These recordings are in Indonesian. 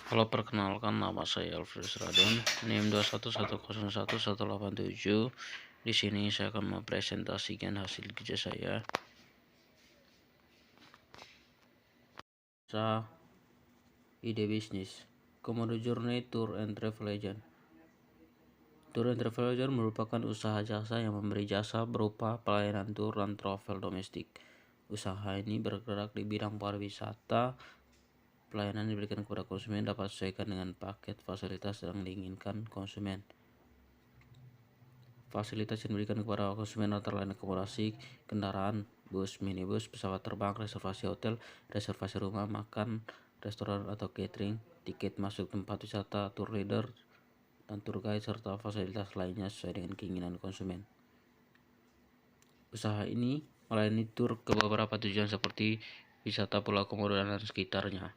Halo, perkenalkan nama saya Alfred Radon, NIM 211011187. Di sini saya akan mempresentasikan hasil kerja saya. Ide bisnis Komodo Journey Tour and Travel Agent. Tour and Travel Agent merupakan usaha jasa yang memberi jasa berupa pelayanan tour dan travel domestik. Usaha ini bergerak di bidang pariwisata. Pelayanan diberikan kepada konsumen dapat disesuaikan dengan paket fasilitas yang diinginkan konsumen. Fasilitas yang diberikan kepada konsumen antara lain akomodasi, kendaraan, bus, minibus, pesawat terbang, reservasi hotel, reservasi rumah makan, restoran atau catering, tiket masuk tempat wisata, tour leader, dan tour guide, serta fasilitas lainnya sesuai dengan keinginan konsumen. Usaha ini melayani tur ke beberapa tujuan seperti wisata Pulau Komodo dan sekitarnya.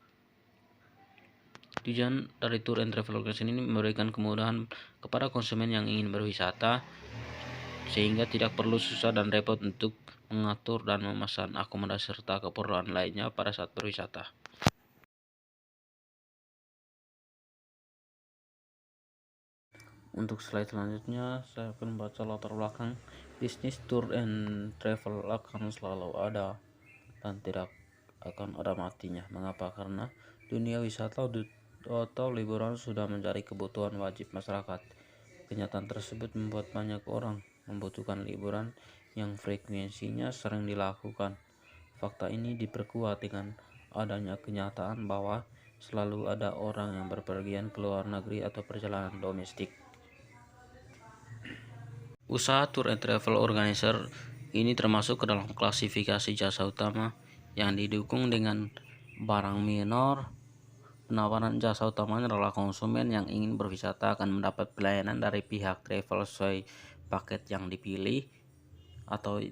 Tujuan dari Tour and Travel Organization ini memberikan kemudahan kepada konsumen yang ingin berwisata, sehingga tidak perlu susah dan repot untuk mengatur dan memesan akomodasi serta keperluan lainnya pada saat berwisata. Untuk slide selanjutnya, saya akan membaca latar belakang bisnis tour and travel akan selalu ada dan tidak akan ada matinya. Mengapa? Karena dunia wisata atau liburan sudah menjadi kebutuhan wajib masyarakat. Kenyataan tersebut membuat banyak orang membutuhkan liburan yang frekuensinya sering dilakukan. Fakta ini diperkuat dengan adanya kenyataan bahwa selalu ada orang yang berpergian ke luar negeri atau perjalanan domestik. Usaha Tour and Travel Organizer ini termasuk ke dalam klasifikasi jasa utama yang didukung dengan barang minor. Penawaran jasa utamanya adalah konsumen yang ingin berwisata akan mendapat pelayanan dari pihak travel sesuai paket yang dipilih atau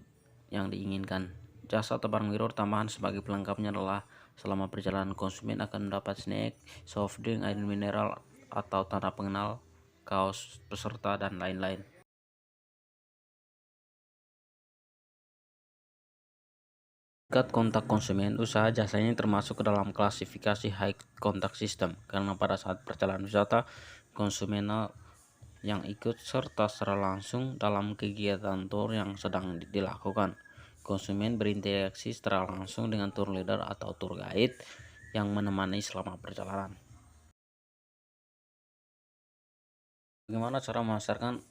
yang diinginkan. Jasa atau barang mirror tambahan sebagai pelengkapnya adalah selama perjalanan konsumen akan mendapat snack, soft drink, air mineral atau tanda pengenal, kaos peserta, dan lain-lain. Tingkat kontak konsumen, usaha jasanya termasuk ke dalam klasifikasi high contact system karena pada saat perjalanan wisata, konsumen yang ikut serta secara langsung dalam kegiatan tour yang sedang dilakukan. Konsumen berinteraksi secara langsung dengan tour leader atau tour guide yang menemani selama perjalanan. Bagaimana cara memasarkan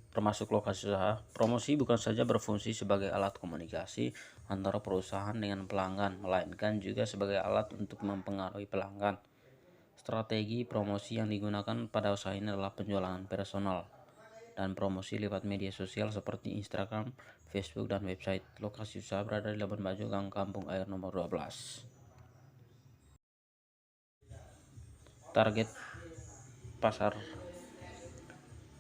termasuk lokasi usaha? Promosi bukan saja berfungsi sebagai alat komunikasi antara perusahaan dengan pelanggan, melainkan juga sebagai alat untuk mempengaruhi pelanggan. Strategi promosi yang digunakan pada usaha ini adalah penjualan personal dan promosi lewat media sosial seperti Instagram, Facebook, dan website. Lokasi usaha berada di Labuan Bajo, Gang Kampung Air nomor 12. Target pasar,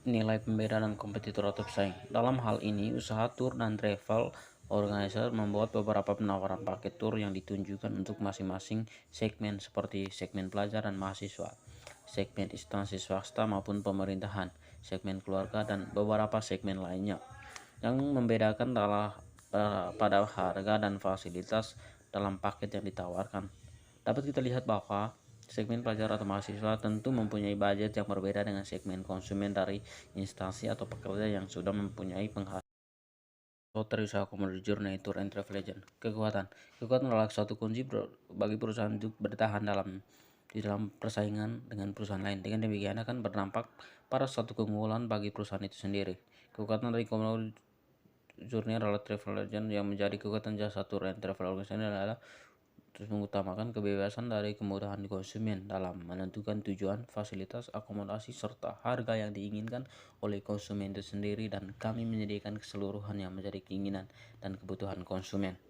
nilai pembeda dan kompetitor atau pesaing. Dalam hal ini, usaha tour dan travel organizer membuat beberapa penawaran paket tour yang ditunjukkan untuk masing-masing segmen seperti segmen pelajar dan mahasiswa, segmen instansi swasta maupun pemerintahan, segmen keluarga, dan beberapa segmen lainnya. Yang membedakan adalah pada harga dan fasilitas dalam paket yang ditawarkan. Dapat kita lihat bahwa segmen pelajar atau mahasiswa tentu mempunyai budget yang berbeda dengan segmen konsumen dari instansi atau pekerja yang sudah mempunyai penghasilan. Dari usaha Komodo Journey Tour and Travel Agent. Kekuatan adalah suatu kunci bagi perusahaan untuk bertahan di dalam persaingan dengan perusahaan lain. Dengan demikian akan berdampak pada suatu keunggulan bagi perusahaan itu sendiri. Kekuatan dari Komodo Journey adalah travel agent yang menjadi kekuatan jasa tour and travel organization adalah terus mengutamakan kebebasan dari kemudahan konsumen dalam menentukan tujuan, fasilitas, akomodasi, serta harga yang diinginkan oleh konsumen itu sendiri, dan kami menyediakan keseluruhan yang menjadi keinginan dan kebutuhan konsumen.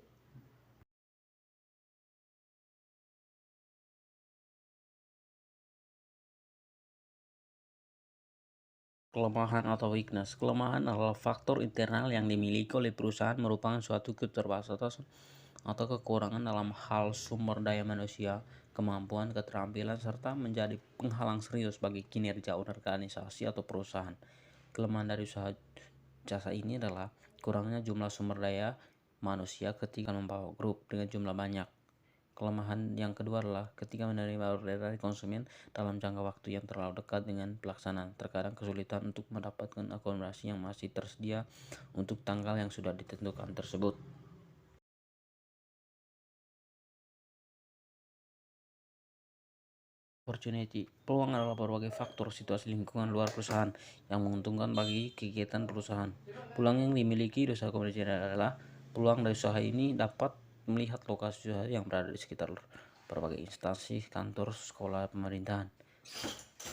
Kelemahan atau weakness. Kelemahan adalah faktor internal yang dimiliki oleh perusahaan, merupakan suatu keterbatasan atau kekurangan dalam hal sumber daya manusia, kemampuan, keterampilan, serta menjadi penghalang serius bagi kinerja organisasi atau perusahaan. Kelemahan dari usaha jasa ini adalah kurangnya jumlah sumber daya manusia ketika membawa grup dengan jumlah banyak. Kelemahan yang kedua adalah ketika menerima order dari konsumen dalam jangka waktu yang terlalu dekat dengan pelaksanaan. Terkadang kesulitan untuk mendapatkan akomodasi yang masih tersedia untuk tanggal yang sudah ditentukan tersebut. Opportunity. Peluang adalah berbagai faktor situasi lingkungan luar perusahaan yang menguntungkan bagi kegiatan perusahaan. Peluang yang dimiliki dosa komersial adalah peluang dari usaha ini dapat melihat lokasi usaha yang berada di sekitar berbagai instansi, kantor, sekolah, pemerintahan,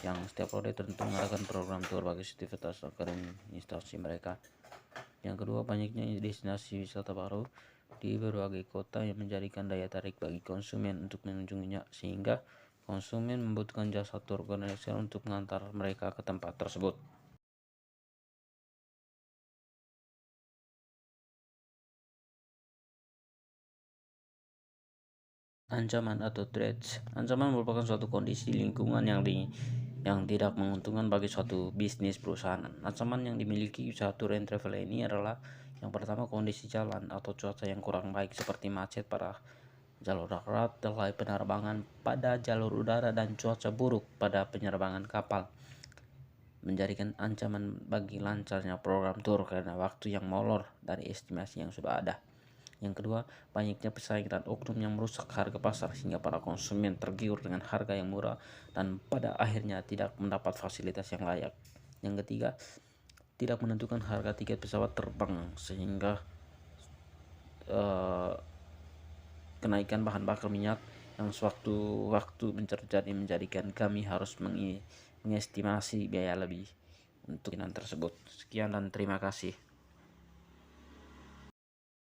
yang setiap prodi tentu mengadakan program tour bagi aktivitas instansi mereka. Yang kedua, banyaknya destinasi wisata baru di berbagai kota yang menjadikan daya tarik bagi konsumen untuk mengunjunginya, sehingga konsumen membutuhkan jasa tour organizer untuk mengantar mereka ke tempat tersebut. Ancaman atau threats. Ancaman merupakan suatu kondisi lingkungan yang tidak menguntungkan bagi suatu bisnis perusahaan. Ancaman yang dimiliki usaha tour and travel ini adalah yang pertama, kondisi jalan atau cuaca yang kurang baik seperti macet pada jalur darat, delay penerbangan pada jalur udara, dan cuaca buruk pada penerbangan kapal menjadikan ancaman bagi lancarnya program tour karena waktu yang molor dari estimasi yang sudah ada. Yang kedua, banyaknya pesaing dan oknum yang merusak harga pasar sehingga para konsumen tergiur dengan harga yang murah dan pada akhirnya tidak mendapat fasilitas yang layak. Yang ketiga, tidak menentukan harga tiket pesawat terbang sehingga eh, kenaikan bahan bakar minyak yang sewaktu-waktu menjadikan kami harus mengestimasi biaya lebih untuk tersebut. Sekian dan terima kasih.